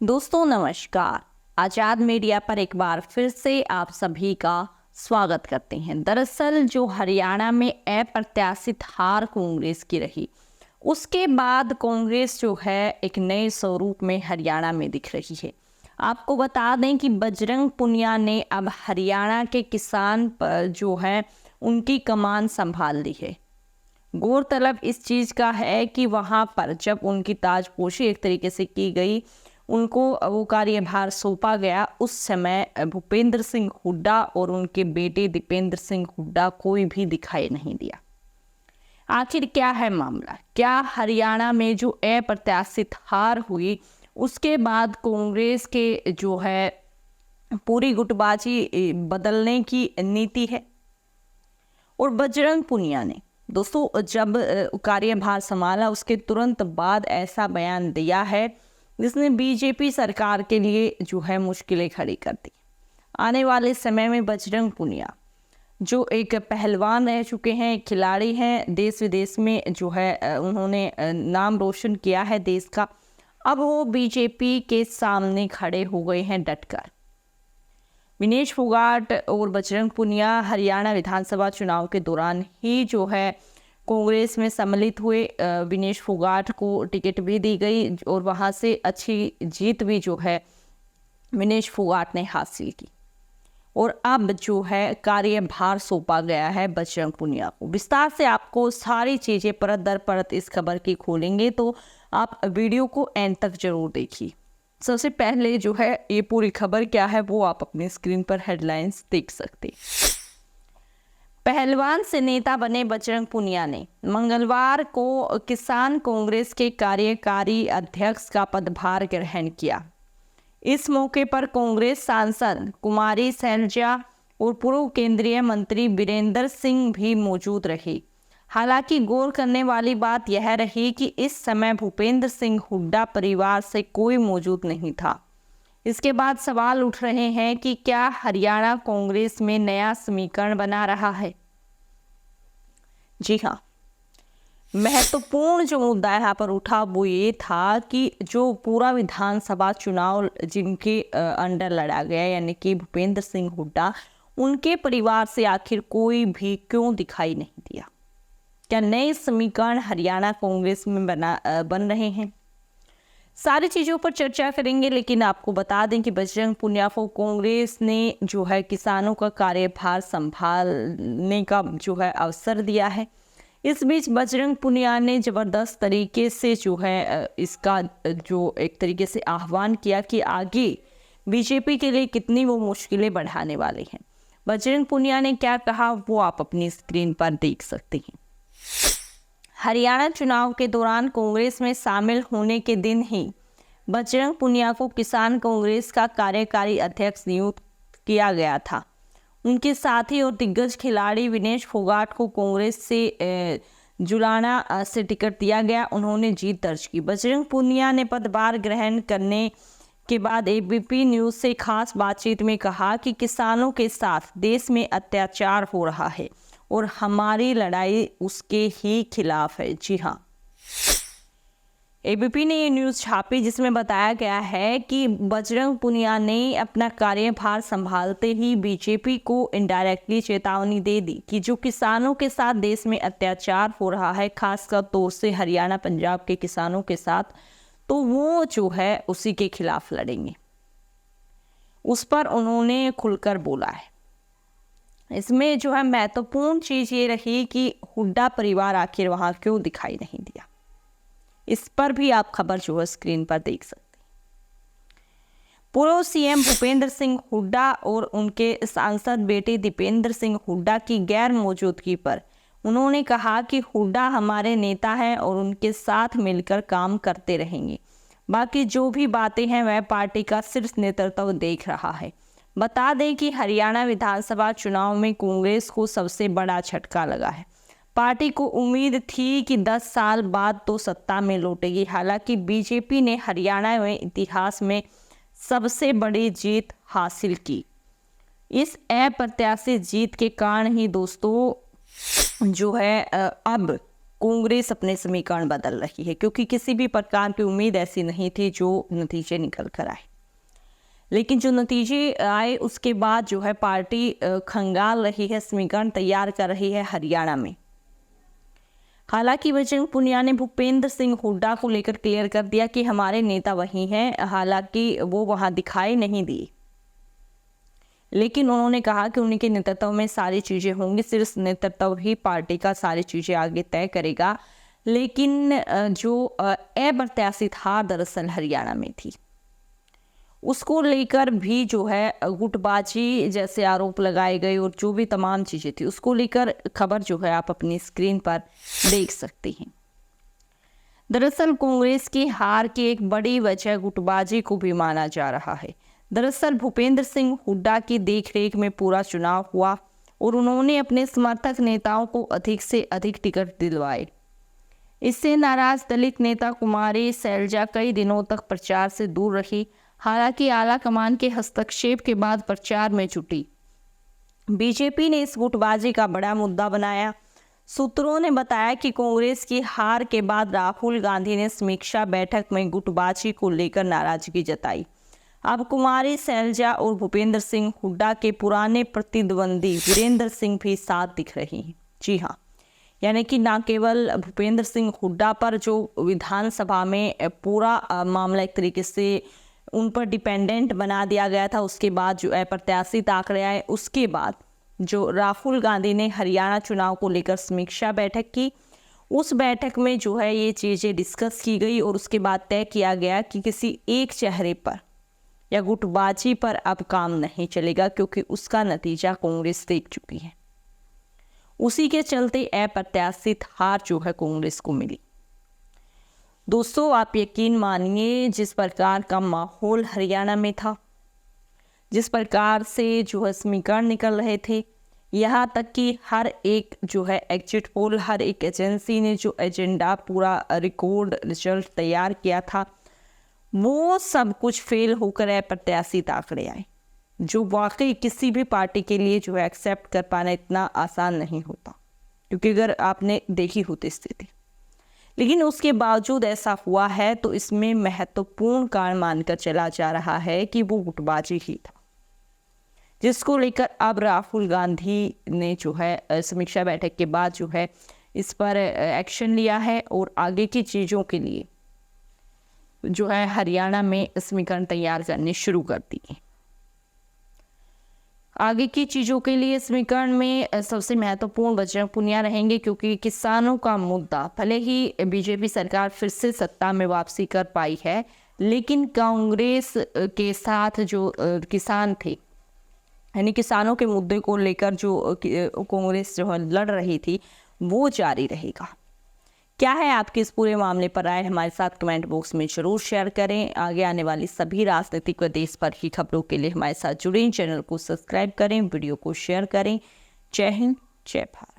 दोस्तों नमस्कार। आजाद मीडिया पर एक बार फिर से आप सभी का स्वागत करते हैं। दरअसल जो हरियाणा में अप्रत्याशित हार कांग्रेस की रही, उसके बाद कांग्रेस जो है एक नए स्वरूप में हरियाणा में दिख रही है। आपको बता दें कि बजरंग पुनिया ने अब हरियाणा के किसान पर जो है उनकी कमान संभाल ली है। गौरतलब इस चीज़ का है कि वहाँ पर जब उनकी ताजपोशी एक तरीके से की गई, उनको वो कार्यभार सौंपा गया, उस समय भूपेंद्र सिंह हुड्डा और उनके बेटे दीपेंद्र सिंह हुड्डा कोई भी दिखाई नहीं दिया। आखिर क्या है मामला? क्या हरियाणा में जो अप्रत्याशित हार हुई उसके बाद कांग्रेस के जो है पूरी गुटबाजी बदलने की नीति है? और बजरंग पुनिया ने दोस्तों जब कार्यभार संभाला उसके तुरंत बाद ऐसा बयान दिया है जिसने बीजेपी सरकार के लिए जो है मुश्किलें खड़ी कर दी। आने वाले समय में बजरंग पुनिया जो एक पहलवान रह चुके हैं, खिलाड़ी हैं, देश विदेश में जो है उन्होंने नाम रोशन किया है देश का, अब वो बीजेपी के सामने खड़े हो गए हैं डटकर। विनेश फोगाट और बजरंग पुनिया हरियाणा विधानसभा चुनाव के दौरान ही जो है कांग्रेस में सम्मिलित हुए। विनेश फोगाट को टिकट भी दी गई और वहां से अच्छी जीत भी जो है विनेश फोगाट ने हासिल की। और अब जो है कार्यभार सौंपा गया है बजरंग पुनिया को। विस्तार से आपको सारी चीज़ें परत दर परत इस खबर की खोलेंगे, तो आप वीडियो को एंड तक जरूर देखिए। सबसे पहले जो है ये पूरी खबर क्या है वो आप अपनी स्क्रीन पर हेडलाइंस देख सकते। पहलवान से नेता बने बजरंग पुनिया ने मंगलवार को किसान कांग्रेस के कार्यकारी अध्यक्ष का पदभार ग्रहण किया। इस मौके पर कांग्रेस सांसद कुमारी सैलजा और पूर्व केंद्रीय मंत्री वीरेंद्र सिंह भी मौजूद रहे। हालांकि गौर करने वाली बात यह रही कि इस समय भूपेंद्र सिंह हुड्डा परिवार से कोई मौजूद नहीं था। इसके बाद सवाल उठ रहे हैं कि क्या हरियाणा कांग्रेस में नया समीकरण बना रहा है? जी हाँ, महत्वपूर्ण जो मुद्दा यहाँ पर उठा वो ये था कि जो पूरा विधानसभा चुनाव जिनके अंडर लड़ा गया, यानी कि भूपेंद्र सिंह हुड्डा, उनके परिवार से आखिर कोई भी क्यों दिखाई नहीं दिया? क्या नए समीकरण हरियाणा कांग्रेस में बन रहे हैं? सारी चीज़ों पर चर्चा करेंगे, लेकिन आपको बता दें कि बजरंग पुनिया को कांग्रेस ने जो है किसानों का कार्यभार संभालने का जो है अवसर दिया है। इस बीच बजरंग पुनिया ने ज़बरदस्त तरीके से जो है इसका जो एक तरीके से आह्वान किया कि आगे बीजेपी के लिए कितनी वो मुश्किलें बढ़ाने वाले हैं। बजरंग पुनिया ने क्या कहा वो आप अपनी स्क्रीन पर देख सकते हैं। हरियाणा चुनाव के दौरान कांग्रेस में शामिल होने के दिन ही बजरंग पुनिया को किसान कांग्रेस का कार्यकारी अध्यक्ष नियुक्त किया गया था। उनके साथी और दिग्गज खिलाड़ी विनेश फोगाट को कांग्रेस से जुलाना से टिकट दिया गया। उन्होंने जीत दर्ज की। बजरंग पुनिया ने पदभार ग्रहण करने के बाद एबीपी न्यूज़ से खास बातचीत में कहा कि किसानों के साथ देश में अत्याचार हो रहा है और हमारी लड़ाई उसके ही खिलाफ है। जी हाँ, एबीपी ने ये न्यूज़ छापी जिसमें बताया गया है कि बजरंग पुनिया ने अपना कार्यभार संभालते ही बीजेपी को इनडायरेक्टली चेतावनी दे दी कि जो किसानों के साथ देश में अत्याचार हो रहा है, खासकर तौर से हरियाणा पंजाब के किसानों के साथ, तो वो जो है उसी के खिलाफ लड़ेंगे। उस पर उन्होंने खुलकर बोला है। इसमें जो है महत्वपूर्ण चीज़ ये रही कि हुड्डा परिवार आखिर वहाँ क्यों दिखाई नहीं दिया। इस पर भी आप खबर जो है स्क्रीन पर देख सकते हैं। पूर्व सीएम भूपेंद्र सिंह हुड्डा और उनके सांसद बेटे दीपेंद्र सिंह हुड्डा की गैर मौजूदगी पर उन्होंने कहा कि हुड्डा हमारे नेता हैं और उनके साथ मिलकर काम करते रहेंगे। बाकी जो भी बातें हैं वह पार्टी का शीर्ष नेतृत्व देख रहा है। बता दें कि हरियाणा विधानसभा चुनाव में कांग्रेस को सबसे बड़ा झटका लगा है। पार्टी को उम्मीद थी कि 10 साल बाद तो सत्ता में लौटेगी। हालांकि बीजेपी ने हरियाणा में इतिहास में सबसे बड़ी जीत हासिल की। इस अप्रत्याशित जीत के कारण ही दोस्तों जो है अब कांग्रेस अपने समीकरण बदल रही है, क्योंकि किसी भी प्रकार की उम्मीद ऐसी नहीं थी जो नतीजे निकल कर आए। लेकिन जो नतीजे आए उसके बाद जो है पार्टी खंगाल रही है, समीकरण तैयार कर रही है हरियाणा में। हालांकि बजरंग पुनिया ने भूपेंद्र सिंह हुड्डा को लेकर क्लियर कर दिया कि हमारे नेता वही हैं, हालांकि वो वहां दिखाई नहीं दिए, लेकिन उन्होंने कहा कि उनके नेतृत्व में सारी चीज़ें होंगी, सिर्फ नेतृत्व ही पार्टी का सारी चीज़ें आगे तय करेगा। लेकिन जो अप्रत्याशित हार दरअसल हरियाणा में थी, उसको लेकर भी जो है गुटबाजी जैसे आरोप लगाए गए और जो भी तमाम चीज़ें थी उसको लेकर खबर जो है आप अपनी स्क्रीन पर देख सकते हैं। दरअसल कांग्रेस की हार की एक बड़ी वजह गुटबाजी को भी माना जा रहा है। दरअसल भूपेंद्र सिंह हुड्डा की देखरेख में पूरा चुनाव हुआ और उन्होंने अपने समर्थक नेताओं को अधिक से अधिक टिकट दिलवाए। इससे नाराज दलित नेता कुमारी सैलजा कई दिनों तक प्रचार से दूर रही। हालांकि आला कमान के हस्तक्षेप के बाद प्रचार में जुटी। बीजेपी ने इस गुटबाजी का बड़ा मुद्दा बनाया। सूत्रों ने बताया कि कांग्रेस की हार के बाद राहुल गांधी ने समीक्षा बैठक में गुटबाजी को लेकर नाराजगी जताई। अब कुमारी सैलजा और भूपेंद्र सिंह हुड्डा के पुराने प्रतिद्वंदी वीरेंद्र सिंह भी साथ दिख रही हैं। जी हाँ, यानी कि न केवल भूपेंद्र सिंह हुड्डा पर जो विधानसभा में पूरा मामला एक तरीके से उन पर डिपेंडेंट बना दिया गया था, उसके बाद जो अप्रत्याशित आंकड़े आए, उसके बाद जो राहुल गांधी ने हरियाणा चुनाव को लेकर समीक्षा बैठक की, उस बैठक में जो है ये चीज़ें डिस्कस की गई और उसके बाद तय किया गया कि किसी एक चेहरे पर या गुटबाजी पर अब काम नहीं चलेगा, क्योंकि उसका नतीजा कांग्रेस देख चुकी है। उसी के चलते अप्रत्याशित हार जो है कांग्रेस को मिली। दोस्तों, आप यकीन मानिए जिस प्रकार का माहौल हरियाणा में था, जिस प्रकार से जो है समीकरण निकल रहे थे, यहाँ तक कि हर एक जो है एग्जिट पोल, हर एक एजेंसी ने जो एजेंडा पूरा रिकॉर्ड रिजल्ट तैयार किया था, वो सब कुछ फेल होकर अप्रत्याशित आंकड़े आए, जो वाकई किसी भी पार्टी के लिए जो है एक्सेप्ट कर पाना इतना आसान नहीं होता, क्योंकि अगर आपने देखी होती स्थिति। लेकिन उसके बावजूद ऐसा हुआ है तो इसमें महत्वपूर्ण कारण मानकर चला जा रहा है कि वो गुटबाजी ही था, जिसको लेकर अब राहुल गांधी ने जो है समीक्षा बैठक के बाद जो है इस पर एक्शन लिया है और आगे की चीज़ों के लिए जो है हरियाणा में समीकरण तैयार करने शुरू कर दिए। आगे की चीज़ों के लिए समीकरण में सबसे महत्वपूर्ण बजरंग पुनिया रहेंगे, क्योंकि किसानों का मुद्दा, भले ही बीजेपी सरकार फिर से सत्ता में वापसी कर पाई है, लेकिन कांग्रेस के साथ जो किसान थे, यानी किसानों के मुद्दे को लेकर जो कांग्रेस जो है लड़ रही थी, वो जारी रहेगा। क्या है आपकी इस पूरे मामले पर राय? हमारे साथ कमेंट बॉक्स में जरूर शेयर करें। आगे आने वाली सभी राजनीतिक व देश भर की खबरों के लिए हमारे साथ जुड़ें, चैनल को सब्सक्राइब करें, वीडियो को शेयर करें। जय हिंद, जय भारत।